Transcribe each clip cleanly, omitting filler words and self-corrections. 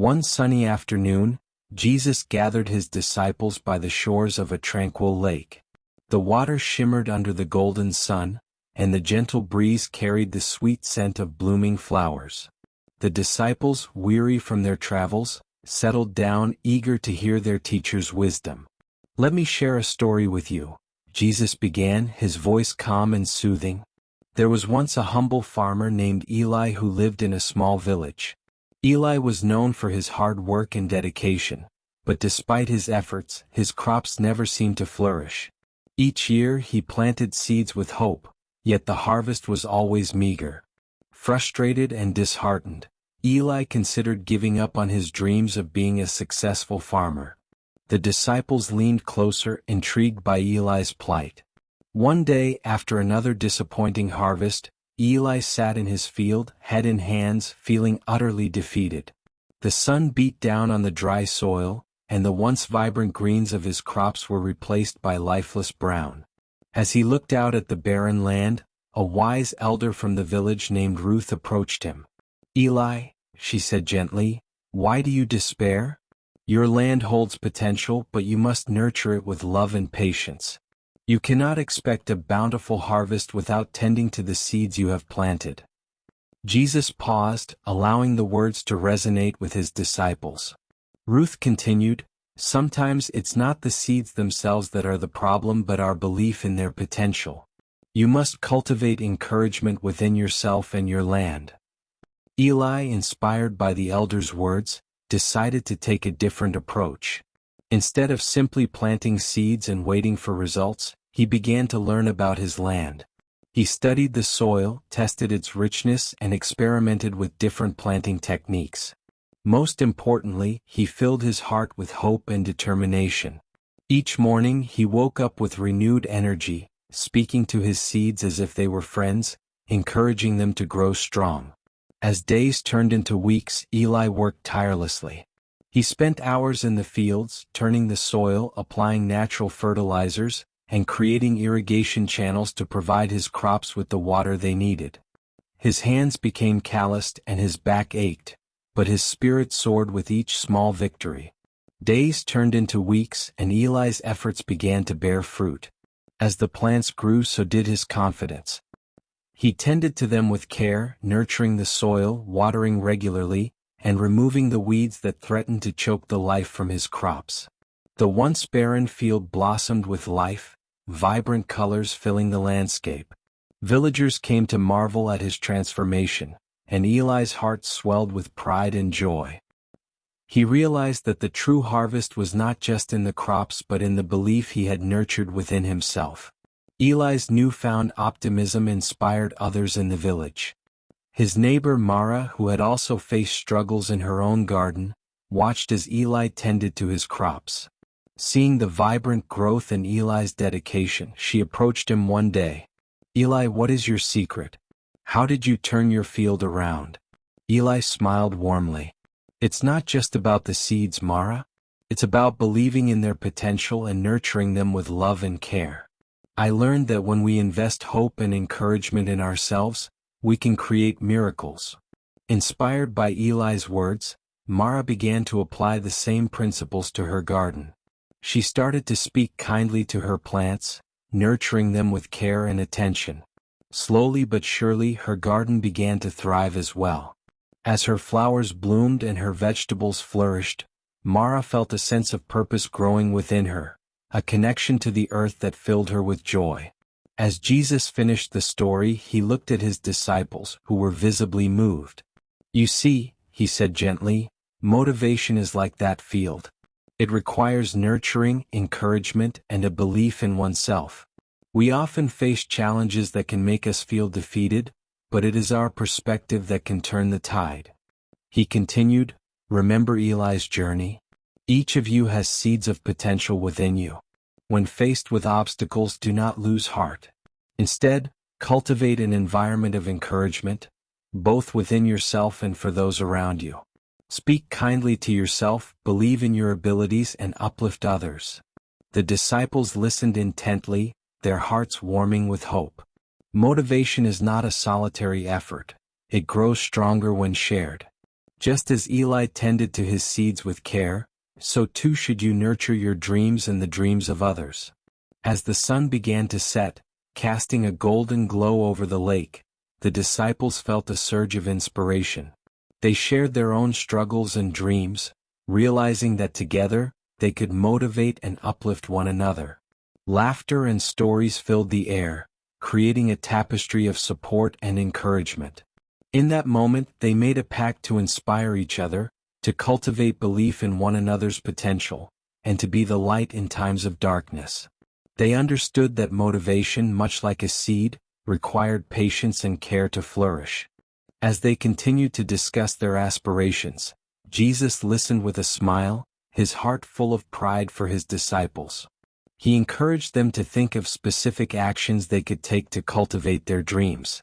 One sunny afternoon, Jesus gathered his disciples by the shores of a tranquil lake. The water shimmered under the golden sun, and the gentle breeze carried the sweet scent of blooming flowers. The disciples, weary from their travels, settled down, eager to hear their teacher's wisdom. "Let me share a story with you," Jesus began, his voice calm and soothing. "There was once a humble farmer named Eli who lived in a small village. Eli was known for his hard work and dedication, but despite his efforts, his crops never seemed to flourish. Each year he planted seeds with hope, yet the harvest was always meager. Frustrated and disheartened, Eli considered giving up on his dreams of being a successful farmer. The disciples leaned closer, intrigued by Eli's plight. One day, after another disappointing harvest, Eli sat in his field, head in hands, feeling utterly defeated. The sun beat down on the dry soil, and the once vibrant greens of his crops were replaced by lifeless brown. As he looked out at the barren land, a wise elder from the village named Ruth approached him. "Eli," she said gently, "why do you despair? Your land holds potential, but you must nurture it with love and patience. You cannot expect a bountiful harvest without tending to the seeds you have planted." Jesus paused, allowing the words to resonate with his disciples. Ruth continued, "Sometimes it's not the seeds themselves that are the problem but our belief in their potential. You must cultivate encouragement within yourself and your land." Eli, inspired by the elder's words, decided to take a different approach. Instead of simply planting seeds and waiting for results, he began to learn about his land. He studied the soil, tested its richness, and experimented with different planting techniques. Most importantly, he filled his heart with hope and determination. Each morning he woke up with renewed energy, speaking to his seeds as if they were friends, encouraging them to grow strong. As days turned into weeks, Eli worked tirelessly. He spent hours in the fields, turning the soil, applying natural fertilizers, and creating irrigation channels to provide his crops with the water they needed. His hands became calloused and his back ached, but his spirit soared with each small victory. Days turned into weeks, and Eli's efforts began to bear fruit. As the plants grew, so did his confidence. He tended to them with care, nurturing the soil, watering regularly, and removing the weeds that threatened to choke the life from his crops. The once barren field blossomed with life, vibrant colors filling the landscape. Villagers came to marvel at his transformation, and Eli's heart swelled with pride and joy. He realized that the true harvest was not just in the crops but in the belief he had nurtured within himself. Eli's newfound optimism inspired others in the village. His neighbor Mara, who had also faced struggles in her own garden, watched as Eli tended to his crops. Seeing the vibrant growth and Eli's dedication, she approached him one day. "Eli, what is your secret? How did you turn your field around?" Eli smiled warmly. "It's not just about the seeds, Mara. It's about believing in their potential and nurturing them with love and care. I learned that when we invest hope and encouragement in ourselves, we can create miracles." Inspired by Eli's words, Mara began to apply the same principles to her garden. She started to speak kindly to her plants, nurturing them with care and attention. Slowly but surely her garden began to thrive as well. As her flowers bloomed and her vegetables flourished, Mara felt a sense of purpose growing within her, a connection to the earth that filled her with joy. As Jesus finished the story, he looked at his disciples, who were visibly moved. "You see," he said gently, "motivation is like that field. It requires nurturing, encouragement, and a belief in oneself. We often face challenges that can make us feel defeated, but it is our perspective that can turn the tide." He continued, "Remember Eli's journey? Each of you has seeds of potential within you. When faced with obstacles, do not lose heart. Instead, cultivate an environment of encouragement, both within yourself and for those around you. Speak kindly to yourself, believe in your abilities, and uplift others." The disciples listened intently, their hearts warming with hope. Motivation is not a solitary effort. It grows stronger when shared. Just as Eli tended to his seeds with care, so too should you nurture your dreams and the dreams of others. As the sun began to set, casting a golden glow over the lake, the disciples felt a surge of inspiration. They shared their own struggles and dreams, realizing that together, they could motivate and uplift one another. Laughter and stories filled the air, creating a tapestry of support and encouragement. In that moment, they made a pact to inspire each other, to cultivate belief in one another's potential, and to be the light in times of darkness. They understood that motivation, much like a seed, required patience and care to flourish. As they continued to discuss their aspirations, Jesus listened with a smile, his heart full of pride for his disciples. He encouraged them to think of specific actions they could take to cultivate their dreams.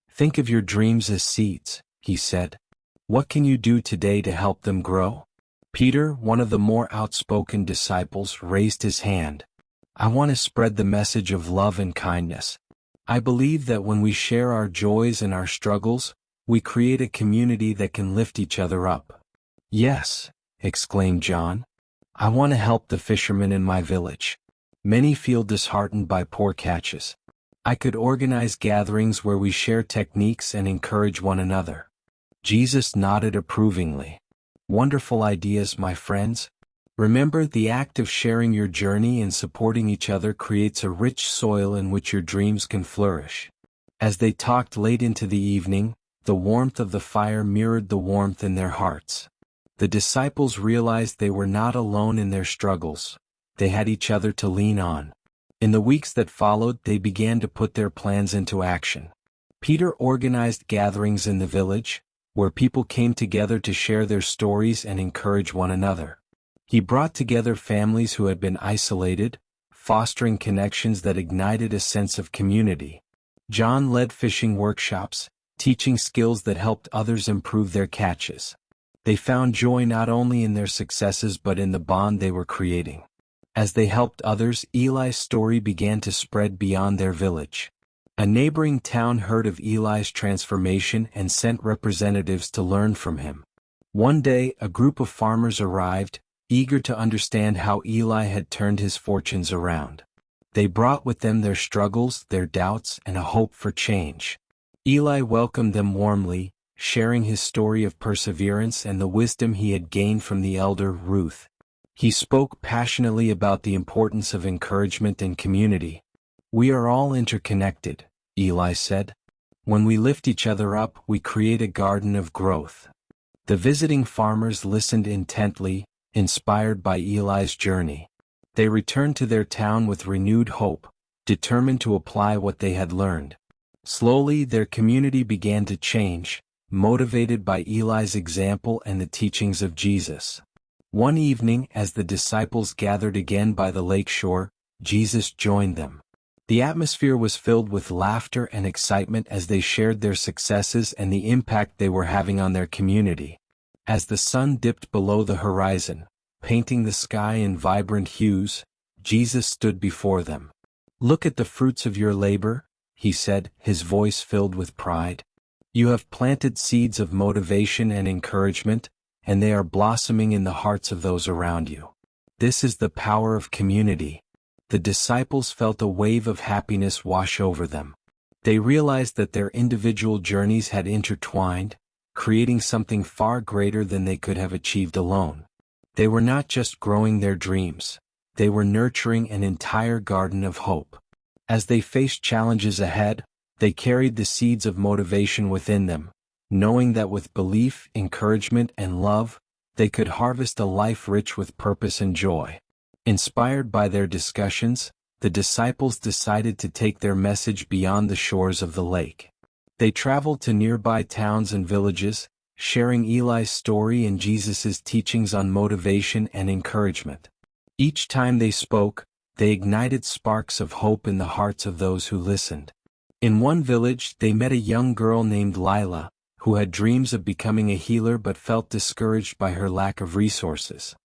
Think of your dreams as seeds, he said. What can you do today to help them grow? Peter, one of the more outspoken disciples, raised his hand. I want to spread the message of love and kindness. I believe that when we share our joys and our struggles, we create a community that can lift each other up. Yes, exclaimed John. I want to help the fishermen in my village. Many feel disheartened by poor catches. I could organize gatherings where we share techniques and encourage one another. Jesus nodded approvingly. Wonderful ideas, my friends. Remember, the act of sharing your journey and supporting each other creates a rich soil in which your dreams can flourish. As they talked late into the evening, the warmth of the fire mirrored the warmth in their hearts. The disciples realized they were not alone in their struggles. They had each other to lean on. In the weeks that followed, they began to put their plans into action. Peter organized gatherings in the village, where people came together to share their stories and encourage one another. He brought together families who had been isolated, fostering connections that ignited a sense of community. John led fishing workshops, teaching skills that helped others improve their catches. They found joy not only in their successes but in the bond they were creating. As they helped others, Eli's story began to spread beyond their village. A neighboring town heard of Eli's transformation and sent representatives to learn from him. One day, a group of farmers arrived, eager to understand how Eli had turned his fortunes around. They brought with them their struggles, their doubts, and a hope for change. Eli welcomed them warmly, sharing his story of perseverance and the wisdom he had gained from the elder Ruth. He spoke passionately about the importance of encouragement and community. We are all interconnected, Eli said. When we lift each other up, we create a garden of growth. The visiting farmers listened intently, inspired by Eli's journey. They returned to their town with renewed hope, determined to apply what they had learned. Slowly, their community began to change, motivated by Eli's example and the teachings of Jesus. One evening, as the disciples gathered again by the lake shore, Jesus joined them. The atmosphere was filled with laughter and excitement as they shared their successes and the impact they were having on their community. As the sun dipped below the horizon, painting the sky in vibrant hues, Jesus stood before them. Look at the fruits of your labor, he said, his voice filled with pride. You have planted seeds of motivation and encouragement, and they are blossoming in the hearts of those around you. This is the power of community. The disciples felt a wave of happiness wash over them. They realized that their individual journeys had intertwined, creating something far greater than they could have achieved alone. They were not just growing their dreams, they were nurturing an entire garden of hope. As they faced challenges ahead, they carried the seeds of motivation within them, knowing that with belief, encouragement, and love, they could harvest a life rich with purpose and joy. Inspired by their discussions, the disciples decided to take their message beyond the shores of the lake. They traveled to nearby towns and villages, sharing Eli's story and Jesus' teachings on motivation and encouragement. Each time they spoke, they ignited sparks of hope in the hearts of those who listened. In one village, they met a young girl named Lila, who had dreams of becoming a healer but felt discouraged by her lack of resources.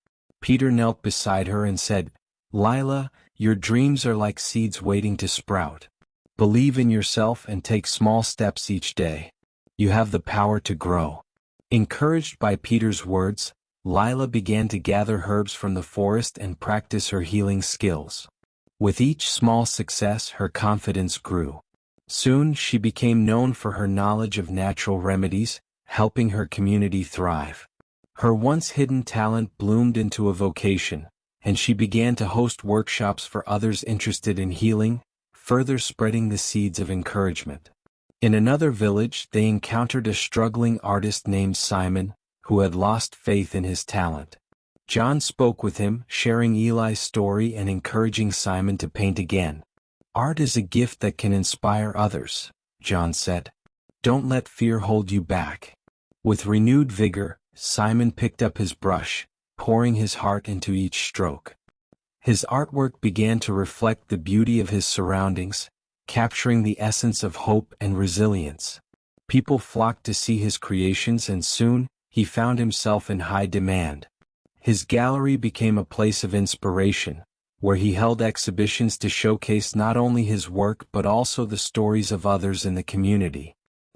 Peter knelt beside her and said, "Lila, your dreams are like seeds waiting to sprout. Believe in yourself and take small steps each day. You have the power to grow." Encouraged by Peter's words, Lila began to gather herbs from the forest and practice her healing skills. With each small success, her confidence grew. Soon she became known for her knowledge of natural remedies, helping her community thrive. Her once hidden talent bloomed into a vocation, and she began to host workshops for others interested in healing, further spreading the seeds of encouragement. In another village, they encountered a struggling artist named Simon, who had lost faith in his talent. John spoke with him, sharing Eli's story and encouraging Simon to paint again. "Art is a gift that can inspire others," John said. "Don't let fear hold you back." With renewed vigor, Simon picked up his brush, pouring his heart into each stroke. His artwork began to reflect the beauty of his surroundings, capturing the essence of hope and resilience. People flocked to see his creations, and soon, he found himself in high demand. His gallery became a place of inspiration, where he held exhibitions to showcase not only his work but also the stories of others in the community.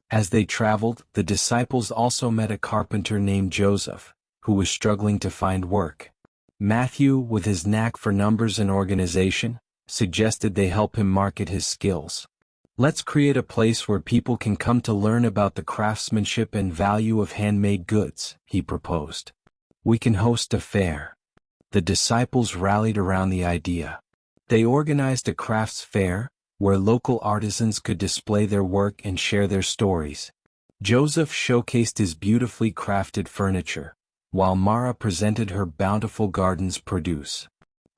As they traveled, the disciples also met a carpenter named Joseph, who was struggling to find work. Matthew, with his knack for numbers and organization, suggested they help him market his skills. "Let's create a place where people can come to learn about the craftsmanship and value of handmade goods," he proposed. "We can host a fair." The disciples rallied around the idea. They organized a crafts fair, where local artisans could display their work and share their stories. Joseph showcased his beautifully crafted furniture, while Mara presented her bountiful garden's produce.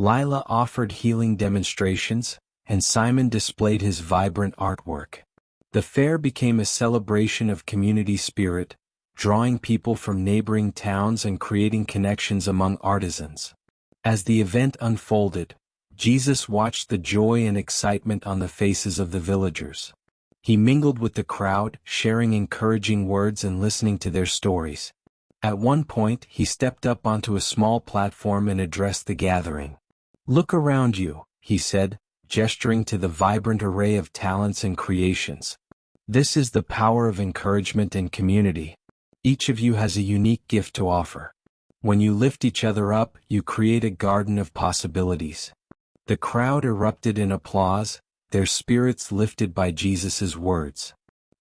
Lila offered healing demonstrations, and Simon displayed his vibrant artwork. The fair became a celebration of community spirit, drawing people from neighboring towns and creating connections among artisans. As the event unfolded, Jesus watched the joy and excitement on the faces of the villagers. He mingled with the crowd, sharing encouraging words and listening to their stories. At one point, he stepped up onto a small platform and addressed the gathering. "Look around you," he said, gesturing to the vibrant array of talents and creations. "This is the power of encouragement and community. Each of you has a unique gift to offer. When you lift each other up, you create a garden of possibilities." The crowd erupted in applause, their spirits lifted by Jesus' words.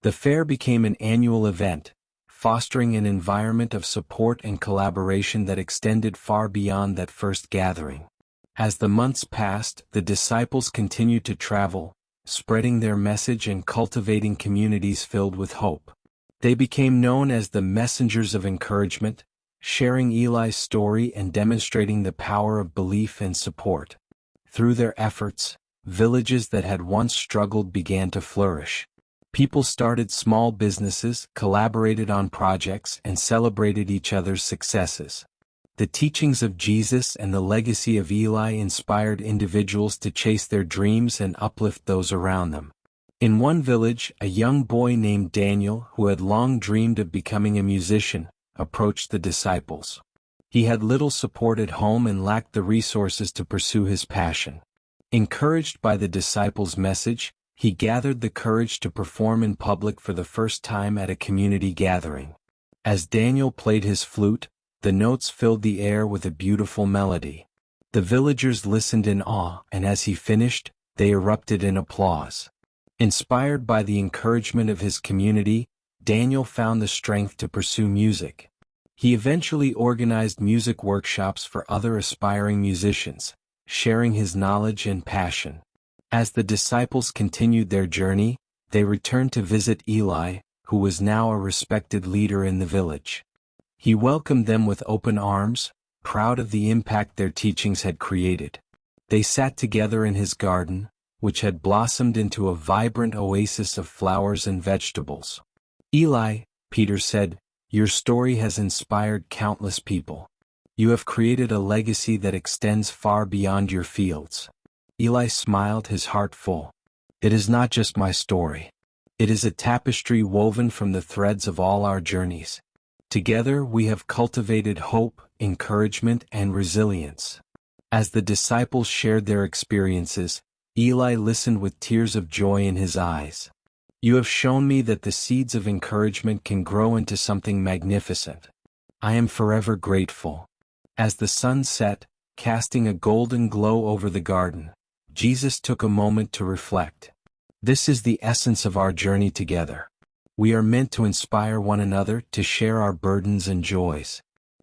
The fair became an annual event, fostering an environment of support and collaboration that extended far beyond that first gathering. As the months passed, the disciples continued to travel, spreading their message and cultivating communities filled with hope. They became known as the messengers of encouragement, sharing Eli's story and demonstrating the power of belief and support. Through their efforts, villages that had once struggled began to flourish. People started small businesses, collaborated on projects, and celebrated each other's successes. The teachings of Jesus and the legacy of Eli inspired individuals to chase their dreams and uplift those around them. In one village, a young boy named Daniel, who had long dreamed of becoming a musician, approached the disciples. He had little support at home and lacked the resources to pursue his passion. Encouraged by the disciples' message, he gathered the courage to perform in public for the first time at a community gathering. As Daniel played his flute, the notes filled the air with a beautiful melody. The villagers listened in awe, and as he finished, they erupted in applause. Inspired by the encouragement of his community, Daniel found the strength to pursue music. He eventually organized music workshops for other aspiring musicians, sharing his knowledge and passion. As the disciples continued their journey, they returned to visit Eli, who was now a respected leader in the village. He welcomed them with open arms, proud of the impact their teachings had created. They sat together in his garden, which had blossomed into a vibrant oasis of flowers and vegetables. "Eli," Peter said, "your story has inspired countless people. You have created a legacy that extends far beyond your fields." Eli smiled, his heart full. "It is not just my story. It is a tapestry woven from the threads of all our journeys. Together we have cultivated hope, encouragement, and resilience." As the disciples shared their experiences, Eli listened with tears of joy in his eyes. You have shown me that the seeds of encouragement can grow into something magnificent. I am forever grateful. As the sun set, casting a golden glow over the garden, Jesus took a moment to reflect. This is the essence of our journey together. We are meant to inspire one another, to share our burdens and joys.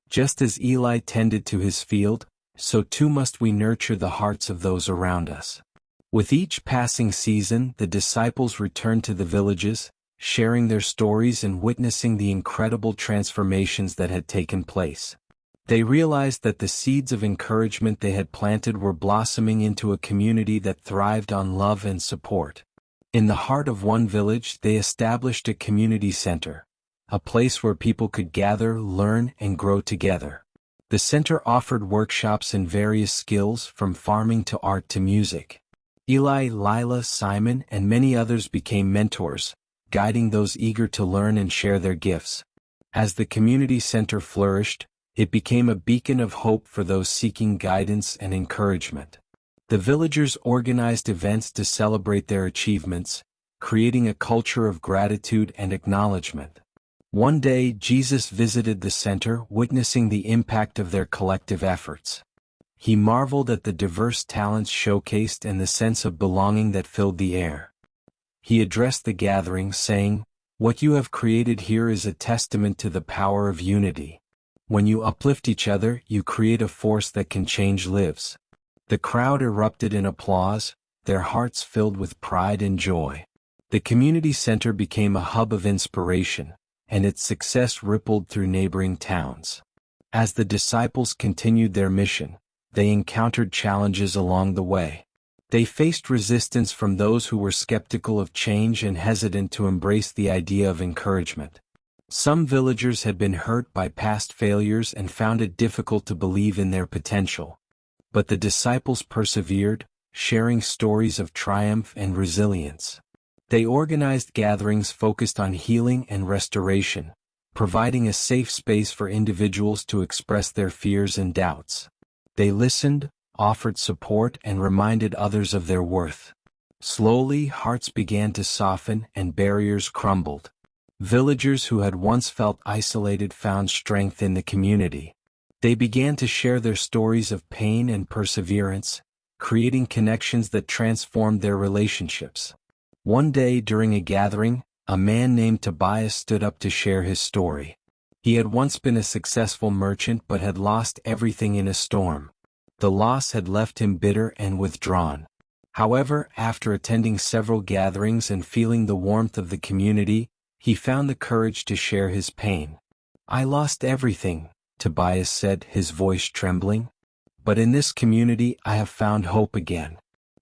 Just as Eli tended to his field, so too must we nurture the hearts of those around us. With each passing season, the disciples returned to the villages, sharing their stories and witnessing the incredible transformations that had taken place. They realized that the seeds of encouragement they had planted were blossoming into a community that thrived on love and support. In the heart of one village, they established a community center, a place where people could gather, learn, and grow together. The center offered workshops in various skills, from farming to art to music. Eli, Lila, Simon, and many others became mentors, guiding those eager to learn and share their gifts. As the community center flourished, it became a beacon of hope for those seeking guidance and encouragement. The villagers organized events to celebrate their achievements, creating a culture of gratitude and acknowledgement. One day, Jesus visited the center, witnessing the impact of their collective efforts. He marveled at the diverse talents showcased and the sense of belonging that filled the air. He addressed the gathering, saying, "What you have created here is a testament to the power of unity. When you uplift each other, you create a force that can change lives." The crowd erupted in applause, their hearts filled with pride and joy. The community center became a hub of inspiration, and its success rippled through neighboring towns. As the disciples continued their mission, they encountered challenges along the way. They faced resistance from those who were skeptical of change and hesitant to embrace the idea of encouragement. Some villagers had been hurt by past failures and found it difficult to believe in their potential. But the disciples persevered, sharing stories of triumph and resilience. They organized gatherings focused on healing and restoration, providing a safe space for individuals to express their fears and doubts. They listened, offered support, and reminded others of their worth. Slowly, hearts began to soften and barriers crumbled. Villagers who had once felt isolated found strength in the community. They began to share their stories of pain and perseverance, creating connections that transformed their relationships. One day during a gathering, a man named Tobias stood up to share his story. He had once been a successful merchant but had lost everything in a storm. The loss had left him bitter and withdrawn. However, after attending several gatherings and feeling the warmth of the community, he found the courage to share his pain. "I lost everything," Tobias said, his voice trembling. "But in this community I have found hope again.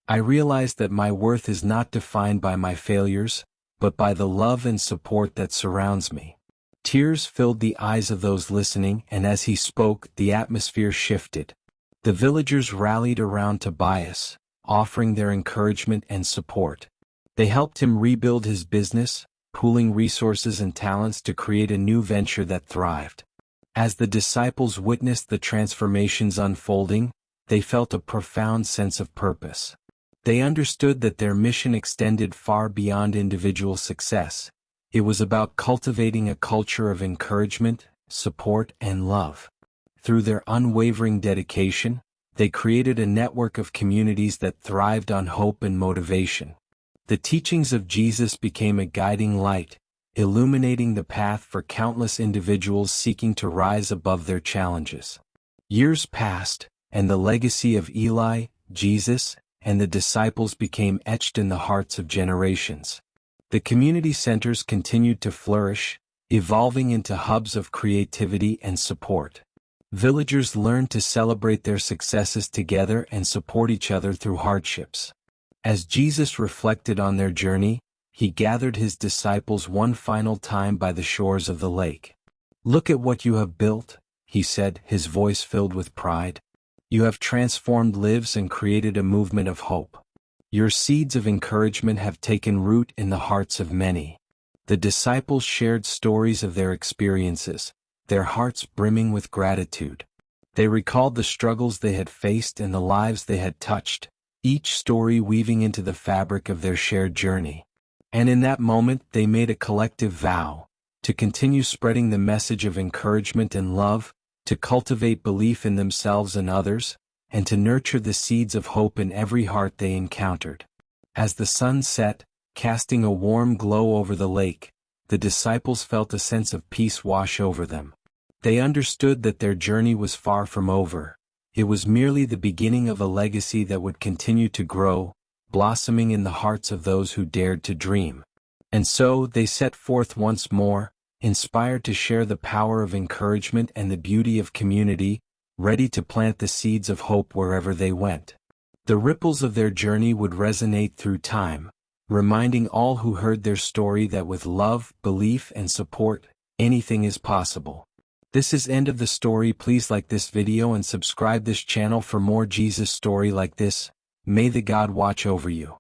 I realize that my worth is not defined by my failures, but by the love and support that surrounds me." Tears filled the eyes of those listening, and as he spoke, the atmosphere shifted. The villagers rallied around Tobias, offering their encouragement and support. They helped him rebuild his business, pooling resources and talents to create a new venture that thrived. As the disciples witnessed the transformations unfolding, they felt a profound sense of purpose. They understood that their mission extended far beyond individual success. It was about cultivating a culture of encouragement, support, and love. Through their unwavering dedication, they created a network of communities that thrived on hope and motivation. The teachings of Jesus became a guiding light, illuminating the path for countless individuals seeking to rise above their challenges. Years passed, and the legacy of Eli, Jesus, and the disciples became etched in the hearts of generations. The community centers continued to flourish, evolving into hubs of creativity and support. Villagers learned to celebrate their successes together and support each other through hardships. As Jesus reflected on their journey, he gathered his disciples one final time by the shores of the lake. "Look at what you have built," he said, his voice filled with pride. "You have transformed lives and created a movement of hope. Your seeds of encouragement have taken root in the hearts of many." The disciples shared stories of their experiences, their hearts brimming with gratitude. They recalled the struggles they had faced and the lives they had touched, each story weaving into the fabric of their shared journey. And in that moment they made a collective vow to continue spreading the message of encouragement and love, to cultivate belief in themselves and others, and to nurture the seeds of hope in every heart they encountered. As the sun set, casting a warm glow over the lake, the disciples felt a sense of peace wash over them. They understood that their journey was far from over. It was merely the beginning of a legacy that would continue to grow, blossoming in the hearts of those who dared to dream. And so they set forth once more, inspired to share the power of encouragement and the beauty of community, ready to plant the seeds of hope wherever they went. The ripples of their journey would resonate through time, reminding all who heard their story that with love, belief, and support, anything is possible. This is end of the story. Please like this video and subscribe this channel for more Jesus story like this. May the God watch over you.